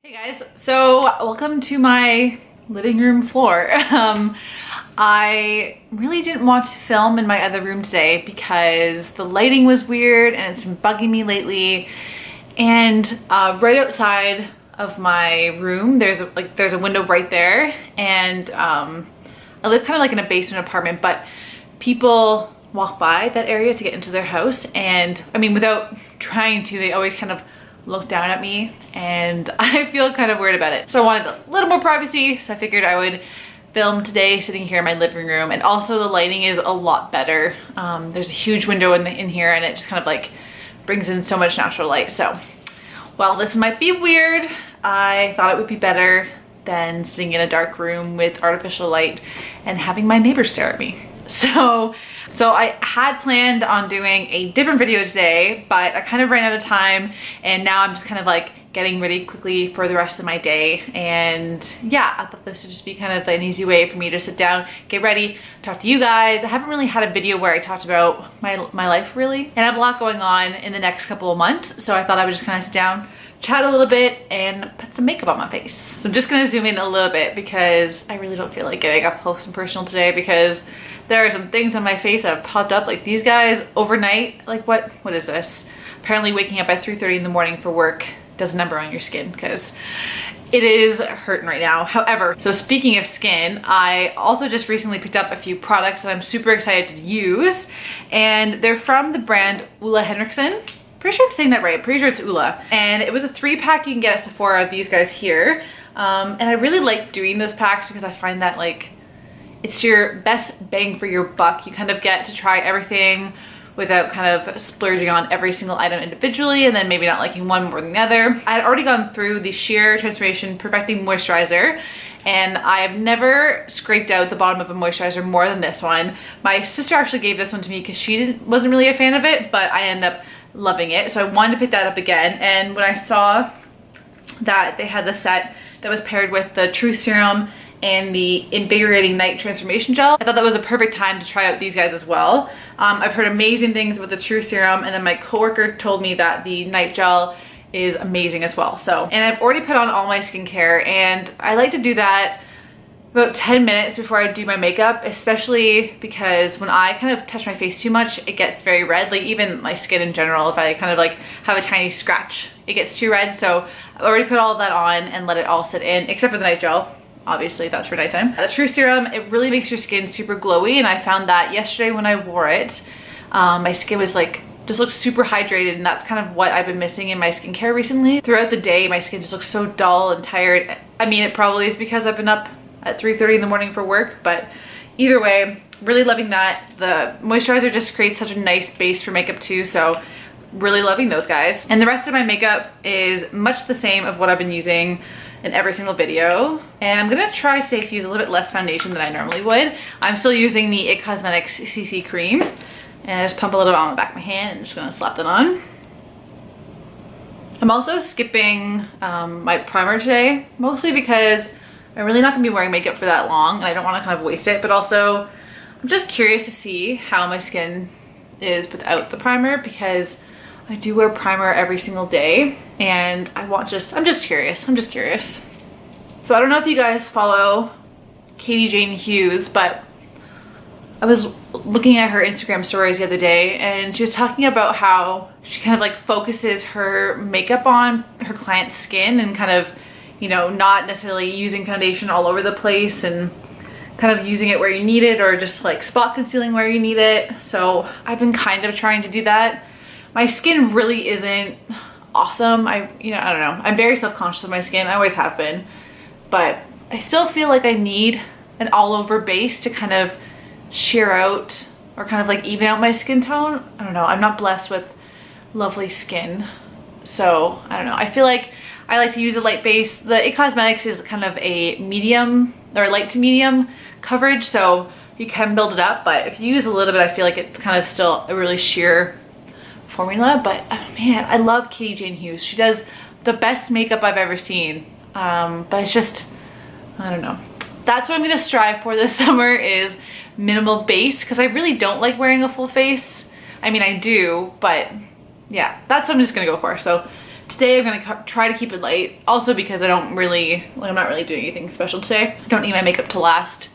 Hey guys, so welcome to my living room floor. I really didn't want to film in my other room today because the lighting was weird and it's been bugging me lately. And right outside of my room, there's a window right there, and I live kind of like in a basement apartment, but people walk by that area to get into their house, and I mean, without trying to, they always kind of look down at me, and I feel kind of weird about it. So I wanted a little more privacy, so I figured I would film today sitting here in my living room. And also the lighting is a lot better. There's a huge window in here, and it just kind of like brings in so much natural light. So while this might be weird, I thought it would be better than sitting in a dark room with artificial light and having my neighbors stare at me. So I had planned on doing a different video today, but I kind of ran out of time, and now I'm just kind of like getting ready quickly for the rest of my day. And yeah, I thought this would just be kind of an easy way for me to sit down, get ready, talk to you guys. I haven't really had a video where I talked about my life really, and I have a lot going on in the next couple of months, so I thought I would just kind of sit down, chat a little bit, and put some makeup on my face. So I'm just gonna zoom in a little bit because I really don't feel like getting up close and personal today, because there are some things on my face that have popped up, like these guys overnight. Like what is this? Apparently waking up at 3:30 in the morning for work does a number on your skin, because it is hurting right now. However, so speaking of skin, I also just recently picked up a few products that I'm super excited to use, and they're from the brand Olehenriksen. Pretty sure I'm saying that right. I'm pretty sure it's Ula. And it was a 3-pack you can get at Sephora of these guys here. And I really like doing those packs because I find that like it's your best bang for your buck. You kind of get to try everything without kind of splurging on every single item individually and then maybe not liking one more than the other. I had already gone through the Sheer Transformation Perfecting Moisturizer, and I've never scraped out the bottom of a moisturizer more than this one. My sister actually gave this one to me because she wasn't really a fan of it, but I ended up loving it. So I wanted to pick that up again. And when I saw that they had the set that was paired with the True Serum and the Invigorating Night Transformation Gel, I thought that was a perfect time to try out these guys as well. I've heard amazing things about the True Serum, and then my coworker told me that the Night Gel is amazing as well. So, and I've already put on all my skincare, and I like to do that about 10 minutes before I do my makeup, especially because when I kind of touch my face too much, it gets very red. Like even my skin in general, if I kind of like have a tiny scratch, it gets too red. So I've already put all of that on and let it all sit in, except for the Night Gel. Obviously that's for nighttime. The True Serum, it really makes your skin super glowy, and I found that yesterday when I wore it, my skin was like, just looks super hydrated, and that's kind of what I've been missing in my skincare recently. Throughout the day, my skin just looks so dull and tired. I mean, it probably is because I've been up at 3:30 in the morning for work, but either way, really loving that. The moisturizer just creates such a nice base for makeup too, so really loving those guys. And the rest of my makeup is much the same of what I've been using in every single video, and I'm gonna try today to use a little bit less foundation than I normally would. I'm still using the It Cosmetics CC Cream, and I just pump a little bit on the back of my hand and I'm just gonna slap that on. I'm also skipping my primer today, mostly because I'm really not gonna be wearing makeup for that long and I don't wanna kind of waste it, but also I'm just curious to see how my skin is without the primer, because I do wear primer every single day, and I'm just curious. So I don't know if you guys follow Katie Jane Hughes, but I was looking at her Instagram stories the other day, and she was talking about how she kind of like focuses her makeup on her client's skin and kind of, you know, not necessarily using foundation all over the place and kind of using it where you need it, or just like spot concealing where you need it. So I've been kind of trying to do that. My skin really isn't awesome. I don't know. I'm very self-conscious of my skin. I always have been. But I still feel like I need an all-over base to kind of sheer out or kind of like even out my skin tone. I don't know. I'm not blessed with lovely skin. So I don't know. I feel like I like to use a light base. The It Cosmetics is kind of a medium or light to medium coverage, so you can build it up. But if you use a little bit, I feel like it's kind of still a really sheer formula. But oh man, I love Katie Jane Hughes. She does the best makeup I've ever seen. But it's just, I don't know. That's what I'm gonna strive for this summer, is minimal base, because I really don't like wearing a full face. I mean, I do, but yeah, that's what I'm just gonna go for. So Today I'm gonna try to keep it light, also because I'm not really doing anything special today. I don't need my makeup to last,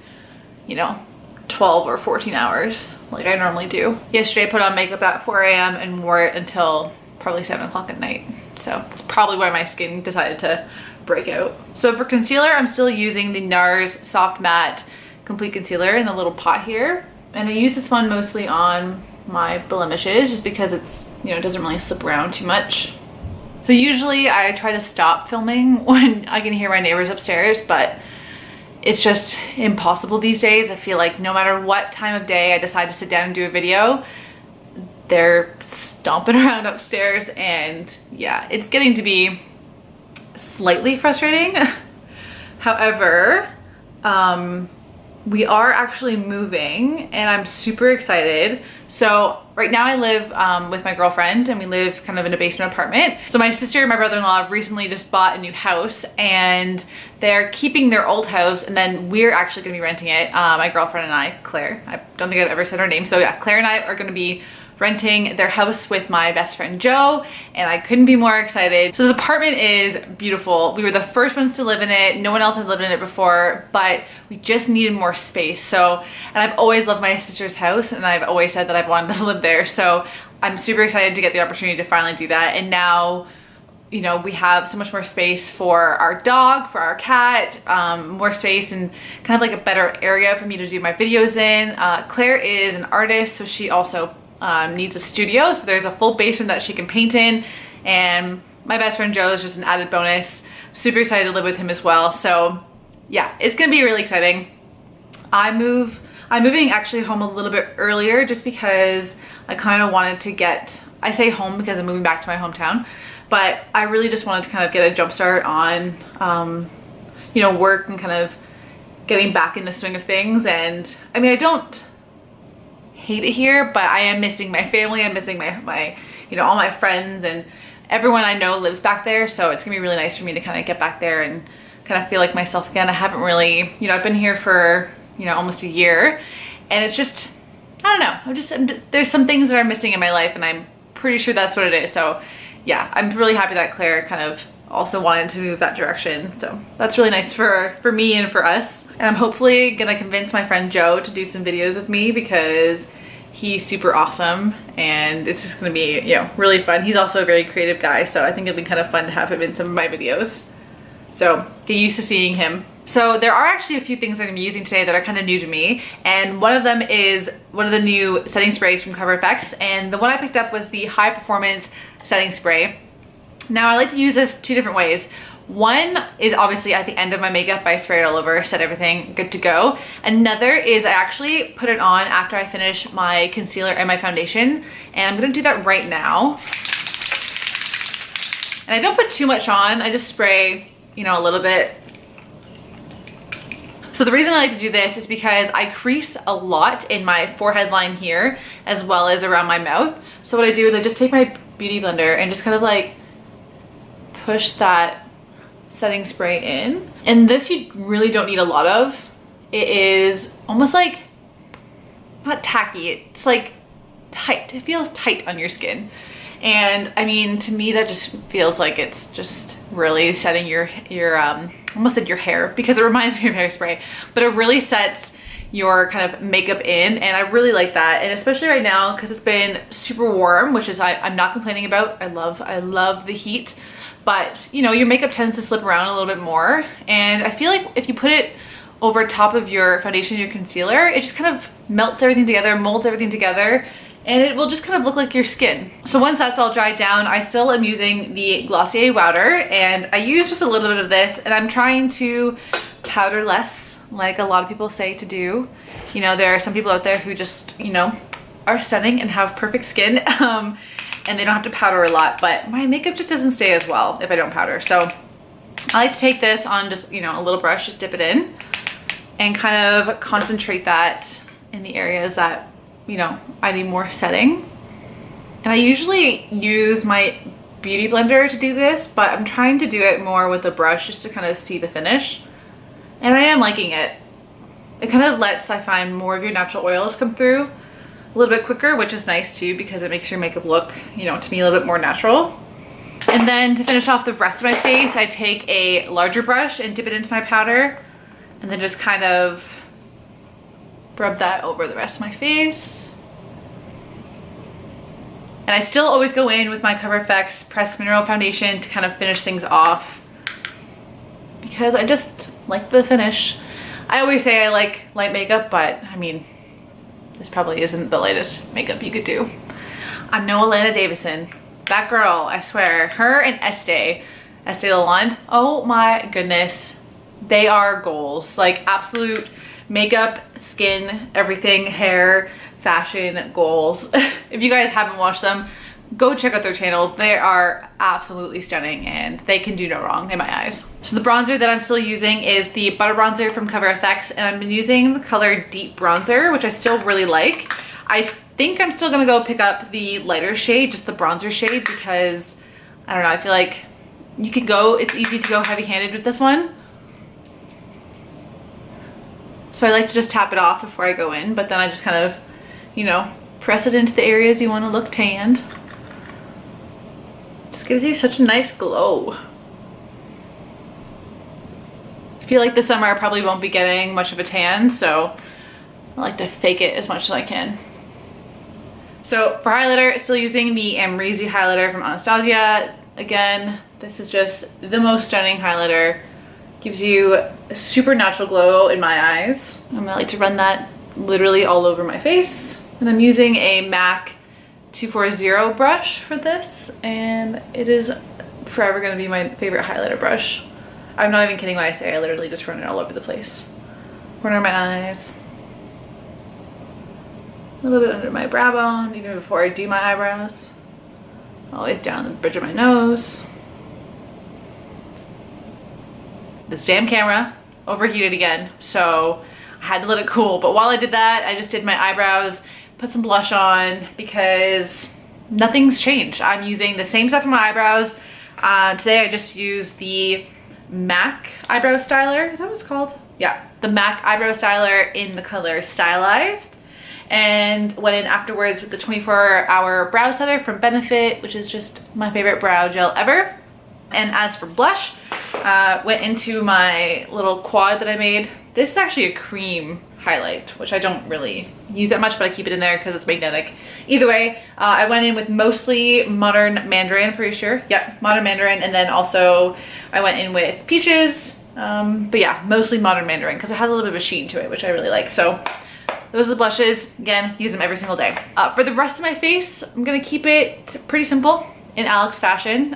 you know, 12 or 14 hours like I normally do. Yesterday I put on makeup at 4 a.m. and wore it until probably 7 o'clock at night. So that's probably why my skin decided to break out. So for concealer, I'm still using the NARS-Soft Matte Complete Concealer in the little pot here. And I use this one mostly on my blemishes just because it's, you know, it doesn't really slip around too much. So usually I try to stop filming when I can hear my neighbors upstairs, but it's just impossible these days. I feel like no matter what time of day I decide to sit down and do a video, they're stomping around upstairs, and yeah, it's getting to be slightly frustrating. However, we are actually moving and I'm super excited. So right now I live with my girlfriend, and we live kind of in a basement apartment. So my sister and my brother-in-law recently just bought a new house, and they're keeping their old house, and then we're actually gonna be renting it. My girlfriend and I, Claire, I don't think I've ever said her name. So yeah, Claire and I are gonna be renting their house with my best friend Joe, and I couldn't be more excited. So this apartment is beautiful. We were the first ones to live in it. No one else has lived in it before, but we just needed more space. So, and I've always loved my sister's house, and I've always said that I've wanted to live there. So I'm super excited to get the opportunity to finally do that. And now, you know, we have so much more space for our dog, for our cat, more space and kind of like a better area for me to do my videos in. Claire is an artist, so she also needs a studio, so there's a full basement that she can paint in, and my best friend Joe is just an added bonus. I'm super excited to live with him as well. So yeah, it's gonna be really exciting. I'm moving actually home a little bit earlier just because I kind of wanted to get, I say home because I'm moving back to my hometown, but I really just wanted to kind of get a jump start on you know, work and kind of getting back in the swing of things. And I mean, I don't hate it here, but I am missing my family. I'm missing my you know, all my friends, and everyone I know lives back there. So it's gonna be really nice for me to kind of get back there and kind of feel like myself again. I haven't really, you know, I've been here for, you know, almost a year, and it's just, I don't know, there's some things that are missing in my life, and I'm pretty sure that's what it is. So yeah, I'm really happy that Claire kind of also wanted to move that direction. So that's really nice for me and for us. And I'm hopefully gonna convince my friend Joe to do some videos with me because he's super awesome, and it's just gonna be, you know, really fun. He's also a very creative guy, so I think it'll be kind of fun to have him in some of my videos. So get used to seeing him. So there are actually a few things that I'm using today that are kind of new to me, and one of them is one of the new setting sprays from Cover FX, and the one I picked up was the High Performance Setting Spray. Now I like to use this two different ways. One is obviously at the end of my makeup, I spray it all over, set everything good to go. Another is I actually put it on after I finish my concealer and my foundation, and I'm gonna do that right now. And I don't put too much on, I just spray, you know, a little bit. So the reason I like to do this is because I crease a lot in my forehead line here, as well as around my mouth. So what I do is I just take my beauty blender and just kind of like push that setting spray in. And this you really don't need a lot of. It is almost like, not tacky, it's like tight. It feels tight on your skin. And I mean, to me that just feels like it's just really setting your almost said your hair, because it reminds me of hairspray, but it really sets your kind of makeup in, and I really like that. And especially right now, because it's been super warm, which is I'm not complaining about. I love the heat. But you know, your makeup tends to slip around a little bit more, and I feel like if you put it over top of your foundation, your concealer, it just kind of melts everything together, molds everything together, and it will just kind of look like your skin. So once that's all dried down, I still am using the Glossier Wowder, and I use just a little bit of this, and I'm trying to powder less, like a lot of people say to do. You know, there are some people out there who just, you know, are stunning and have perfect skin. And they don't have to powder a lot, but my makeup just doesn't stay as well if I don't powder. So I like to take this on just, you know, a little brush, just dip it in and kind of concentrate that in the areas that, you know, I need more setting. And I usually use my beauty blender to do this, but I'm trying to do it more with a brush just to kind of see the finish. And I am liking it. It kind of lets, I find, more of your natural oils come through a little bit quicker, which is nice too, because it makes your makeup look, you know, to me a little bit more natural. And then to finish off the rest of my face, I take a larger brush and dip it into my powder and then just kind of rub that over the rest of my face. And I still always go in with my Cover FX Pressed Mineral Foundation to kind of finish things off because I just like the finish. I always say I like light makeup, but I mean, this probably isn't the lightest makeup you could do. I'm no Alana Davison. That girl, I swear, her and Estee Lalonde, oh my goodness, they are goals. Like absolute makeup, skin, everything, hair, fashion goals. If you guys haven't watched them, go check out their channels. They are absolutely stunning and they can do no wrong in my eyes. So the bronzer that I'm still using is the Butter Bronzer from Cover FX, and I've been using the color Deep Bronzer, which I still really like. I think I'm still gonna go pick up the lighter shade, just the bronzer shade, because I don't know, I feel like you could go, it's easy to go heavy-handed with this one. So I like to just tap it off before I go in, but then I just kind of, you know, press it into the areas you want to look tanned. Just gives you such a nice glow. I feel like this summer I probably won't be getting much of a tan, so I like to fake it as much as I can. So for highlighter, still using the Amrezy highlighter from Anastasia. Again, this is just the most stunning highlighter. Gives you a super natural glow in my eyes. I like to run that literally all over my face. And I'm using a MAC 240 brush for this, and it is forever gonna be my favorite highlighter brush. I'm not even kidding when I say I literally just run it all over the place. Corner of my eyes. A little bit under my brow bone, even before I do my eyebrows. Always down the bridge of my nose. This damn camera overheated again, so I had to let it cool. But while I did that, I just did my eyebrows, put some blush on, because nothing's changed. I'm using the same stuff for my eyebrows. Today I just used the MAC eyebrow styler. Is that what it's called? Yeah, the MAC eyebrow styler in the color Stylized. And went in afterwards with the 24-hour brow setter from Benefit, which is just my favorite brow gel ever. And as for blush, went into my little quad that I made. This is actually a cream highlight, which I don't really use that much, but I keep it in there because it's magnetic. Either way, I went in with mostly Modern Mandarin, I'm pretty sure. Yep, Modern Mandarin. And then also I went in with Peaches. But yeah, mostly Modern Mandarin because it has a little bit of a sheen to it, which I really like. So those are the blushes. Again, use them every single day. For the rest of my face, I'm gonna keep it pretty simple in Alex fashion.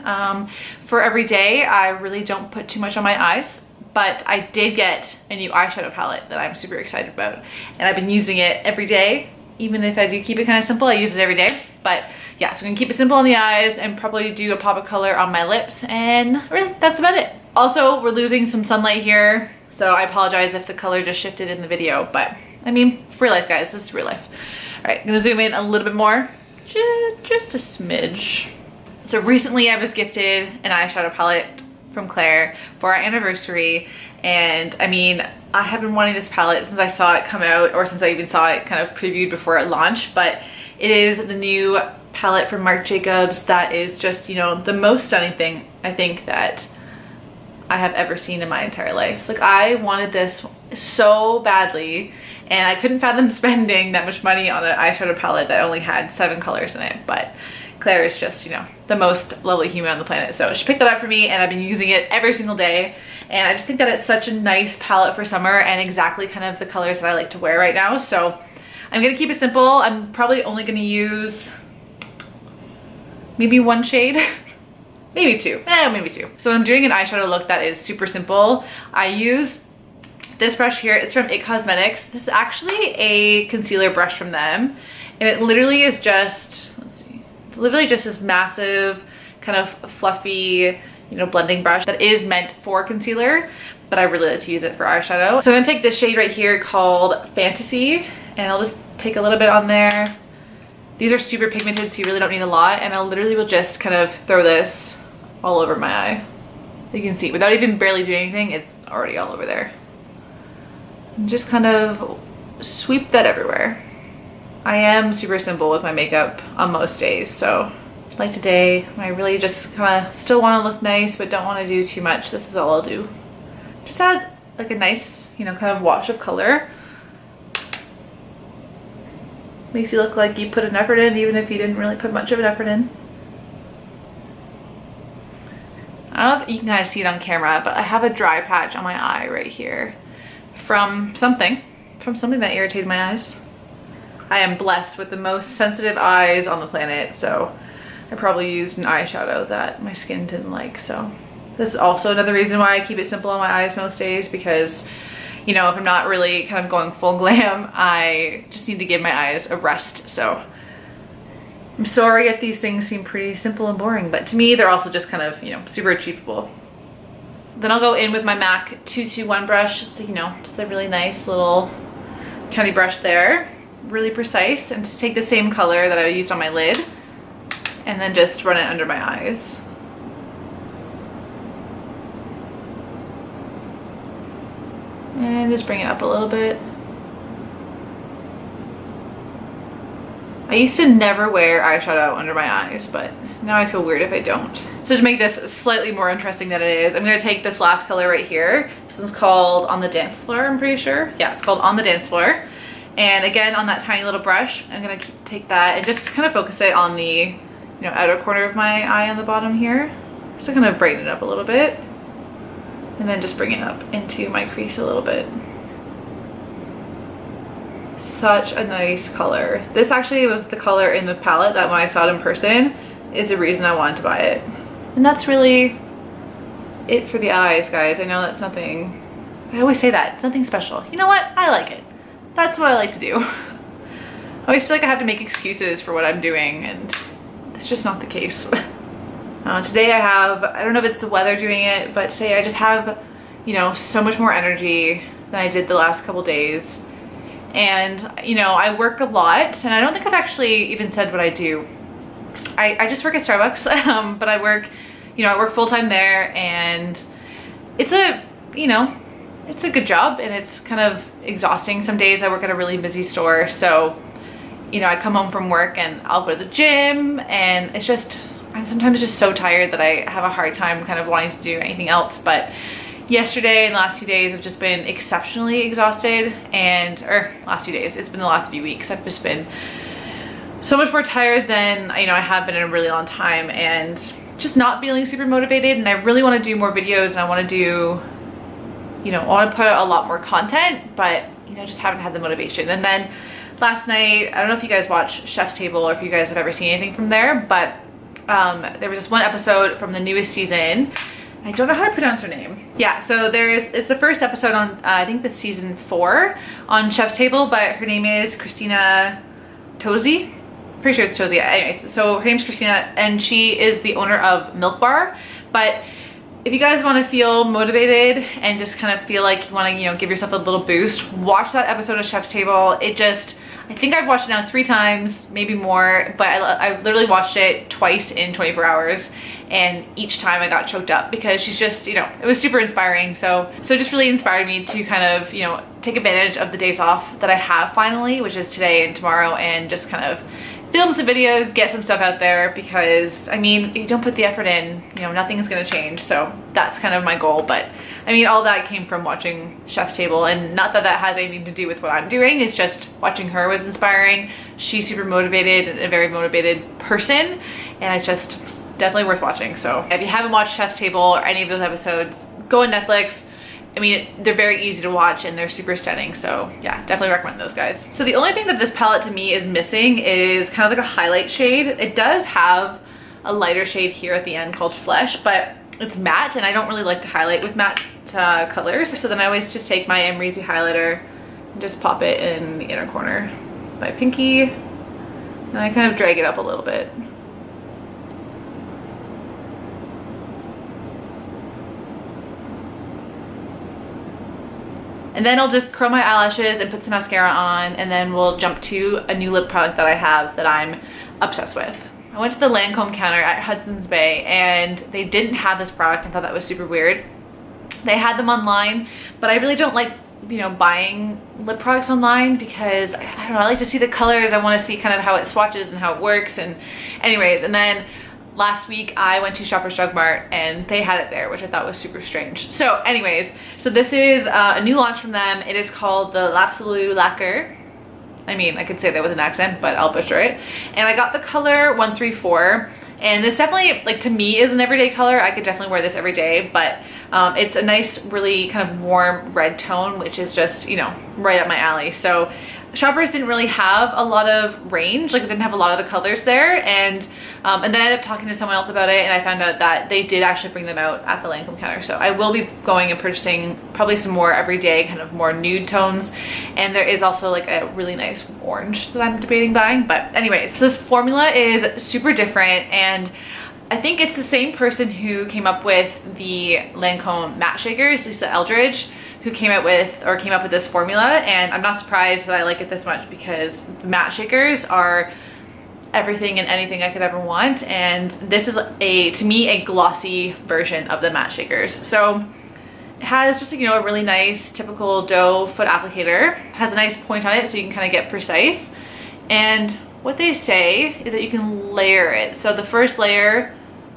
For every day, I really don't put too much on my eyes, but I did get a new eyeshadow palette that I'm super excited about. And I've been using it every day. Even if I do keep it kind of simple, I use it every day. But yeah, so I'm gonna keep it simple on the eyes and probably do a pop of color on my lips, and really, that's about it. Also, we're losing some sunlight here, so I apologize if the color just shifted in the video, but I mean, real life, guys, this is real life. All right, I'm gonna zoom in a little bit more, just a smidge. So recently I was gifted an eyeshadow palette from Claire for our anniversary, and I mean, I have been wanting this palette since I saw it come out, or since I even saw it kind of previewed before it launched, but it is the new palette from Marc Jacobs that is just, you know, the most stunning thing I think that I have ever seen in my entire life. Like, I wanted this so badly, and I couldn't fathom spending that much money on an eyeshadow palette that only had 7 colors in it, but Claire is just, you know, the most lovely human on the planet. So she picked that up for me, and I've been using it every single day. And I just think that it's such a nice palette for summer and exactly kind of the colors that I like to wear right now. So I'm gonna keep it simple. I'm probably only gonna use maybe 1 shade. Maybe 2, maybe 2. So when I'm doing an eyeshadow look that is super simple, I use this brush here. It's from It Cosmetics. This is actually a concealer brush from them. And it literally is just, let's see, it's literally just this massive kind of fluffy, you know, blending brush that is meant for concealer, but I really like to use it for eyeshadow. So I'm gonna take this shade right here called Fantasy, and I'll just take a little bit on there. These are super pigmented, so you really don't need a lot, and I literally will just kind of throw this all over my eye. You can see, without even barely doing anything, it's already all over there. And just kind of sweep that everywhere. I am super simple with my makeup on most days, so like today, when I really just kind of still want to look nice but don't want to do too much, this is all I'll do. Just adds like a nice, you know, kind of wash of color. Makes you look like you put an effort in even if you didn't really put much of an effort in. I don't know if you can kind of see it on camera, but I have a dry patch on my eye right here from something that irritated my eyes. I am blessed with the most sensitive eyes on the planet, so I probably used an eyeshadow that my skin didn't like. So this is also another reason why I keep it simple on my eyes most days, because, you know, if I'm not really kind of going full glam, I just need to give my eyes a rest. So I'm sorry if these things seem pretty simple and boring, but to me they're also just kind of, you know, super achievable. Then I'll go in with my MAC 221 brush. It's, you know, just a really nice little tiny brush there, really precise, and to take the same color that I used on my lid and then just run it under my eyes. And just bring it up a little bit. I used to never wear eyeshadow under my eyes, but now I feel weird if I don't. So to make this slightly more interesting than it is, I'm gonna take this last color right here. This is called On the Dance Floor, I'm pretty sure. Yeah, it's called On the Dance Floor. And again, on that tiny little brush, I'm gonna take that and just kind of focus it on the, you know, outer corner of my eye on the bottom here. Just to kind of brighten it up a little bit. And then just bring it up into my crease a little bit. Such a nice color. This actually was the color in the palette that when I saw it in person is the reason I wanted to buy it. And that's really it for the eyes, guys. I know that's nothing, I always say that, it's nothing special. You know what? I like it. That's what I like to do. I always feel like I have to make excuses for what I'm doing, and it's just not the case. Today I don't know if it's the weather doing it, but today I just have, you know, so much more energy than I did the last couple days. And, you know, I work a lot, and I don't think I've actually even said what I do. I just work at Starbucks, but I work, you know, I work full-time there, and it's a, you know, it's a good job, and it's kind of exhausting. Some days I work at a really busy store, so, you know, I come home from work and I'll go to the gym, and it's just, I'm sometimes just so tired that I have a hard time kind of wanting to do anything else. But yesterday and the last few days have just been exceptionally exhausted, and, or last few days, it's been the last few weeks, I've just been so much more tired than, you know, I have been in a really long time, and just not feeling super motivated. And I really want to do more videos, and I want to do, you know, I want to put out a lot more content, but, you know, just haven't had the motivation. And then last night, I don't know if you guys watch Chef's Table or if you guys have ever seen anything from there, but there was this one episode from the newest season. I don't know how to pronounce her name. Yeah, so it's the first episode on, I think the season 4 on Chef's Table, but her name is Christina Tosi. Pretty sure it's Tosi. Anyways, so her name's Christina, and she is the owner of Milk Bar. But if you guys want to feel motivated and just kind of feel like you want to, you know, give yourself a little boost, watch that episode of Chef's Table. It just, I think I've watched it now 3 times, maybe more, but I literally watched it twice in 24 hours, and each time I got choked up because she's just, you know, it was super inspiring. So it just really inspired me to kind of, you know, take advantage of the days off that I have finally, which is today and tomorrow, and just kind of film some videos, get some stuff out there, because I mean, if you don't put the effort in, you know, nothing's gonna change. So that's kind of my goal. But I mean, all that came from watching Chef's Table, and not that that has anything to do with what I'm doing, it's just watching her was inspiring. She's super motivated and a very motivated person, and it's just definitely worth watching. So if you haven't watched Chef's Table or any of those episodes, go on Netflix. I mean, they're very easy to watch and they're super stunning. So yeah, definitely recommend those, guys. So the only thing that this palette to me is missing is kind of like a highlight shade. It does have a lighter shade here at the end called Flesh, but it's matte, and I don't really like to highlight with matte colors. So then I always just take my Amrezy highlighter and just pop it in the inner corner of my pinky, and I kind of drag it up a little bit. And then I'll just curl my eyelashes and put some mascara on, and then we'll jump to a new lip product that I have that I'm obsessed with. I went to the Lancome counter at Hudson's Bay, and they didn't have this product. I thought that was super weird. They had them online, but I really don't like, you know, buying lip products online because I don't know, I like to see the colors. I want to see kind of how it swatches and how it works. And anyways, and then last week I went to Shoppers Drug Mart and they had it there, which I thought was super strange. So anyways, so this is a new launch from them. It is called the Lacquer. I mean, I could say that with an accent, but I'll butcher it. And I got the color 134. And this definitely, like, to me is an everyday color. I could definitely wear this every day, but it's a nice, really kind of warm red tone, which is just, you know, right up my alley. So Shoppers didn't really have a lot of range, like it didn't have a lot of the colors there, and then I ended up talking to someone else about it, and I found out that they did actually bring them out at the Lancome counter. So I will be going and purchasing probably some more everyday, kind of more nude tones, and there is also like a really nice orange that I'm debating buying. But anyways, so this formula is super different, and I think it's the same person who came up with the Lancome matte shakers, Lisa Eldridge, who came up with this formula, and I'm not surprised that I like it this much because the matte shakers are everything and anything I could ever want, and this is to me a glossy version of the matte shakers. So it has just, you know, a really nice typical doe foot applicator, has a nice point on it so you can kind of get precise, and what they say is that you can layer it. So the first layer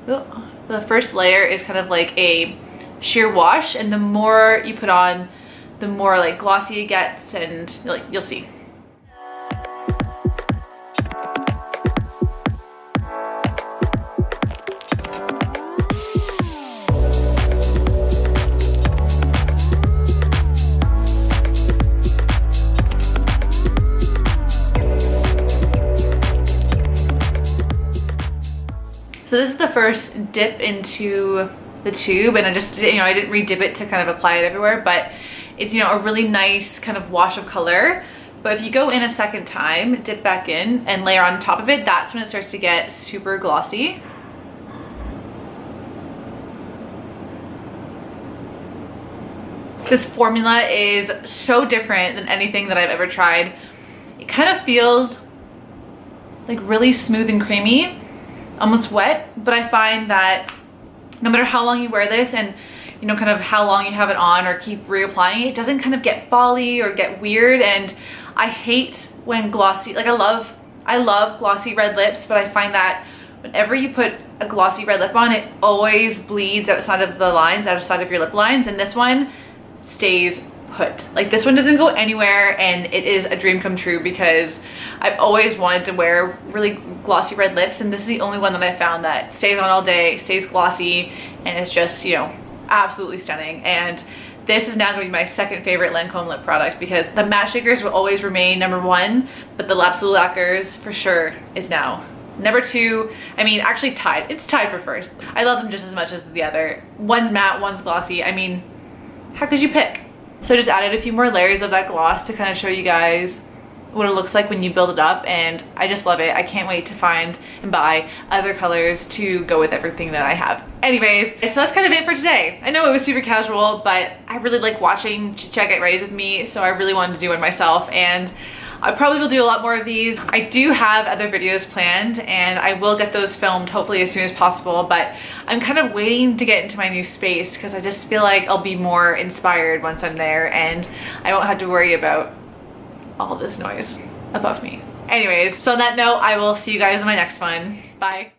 is kind of like a sheer wash, and the more you put on, the more like glossy it gets, and you'll see. So this is the first dip into the tube, and I just, you know, I didn't re-dip it to kind of apply it everywhere, but it's, you know, a really nice kind of wash of color. But if you go in a second time, dip back in and layer on top of it, that's when it starts to get super glossy. This formula is so different than anything that I've ever tried. It kind of feels like really smooth and creamy, almost wet, but I find that no matter how long you wear this, and you know, kind of how long you have it on or keep reapplying it, doesn't kind of get bally or get weird. And I hate when glossy, like I love glossy red lips, but I find that whenever you put a glossy red lip on, it always bleeds outside of the lines, outside of your lip lines, and this one stays put. Like this one doesn't go anywhere, and it is a dream come true because I've always wanted to wear really glossy red lips, and this is the only one that I found that stays on all day, stays glossy, and it's just, you know, absolutely stunning. And this is now going to be my second favorite Lancome lip product because the matte shakers will always remain number one, but the Lapsol Lacquers for sure is now number two. I mean, actually tied. It's tied for first. I love them just as much as the other. One's matte, one's glossy. I mean, how could you pick? So I just added a few more layers of that gloss to kind of show you guys what it looks like when you build it up, and I just love it. I can't wait to find and buy other colors to go with everything that I have. Anyways, so that's kind of it for today. I know it was super casual, but I really like watching Chit get ready with me, so I really wanted to do one myself, and I probably will do a lot more of these. I do have other videos planned, and I will get those filmed hopefully as soon as possible, but I'm kind of waiting to get into my new space because I just feel like I'll be more inspired once I'm there, and I won't have to worry about all this noise above me. Anyways, so on that note, I will see you guys in my next one. Bye.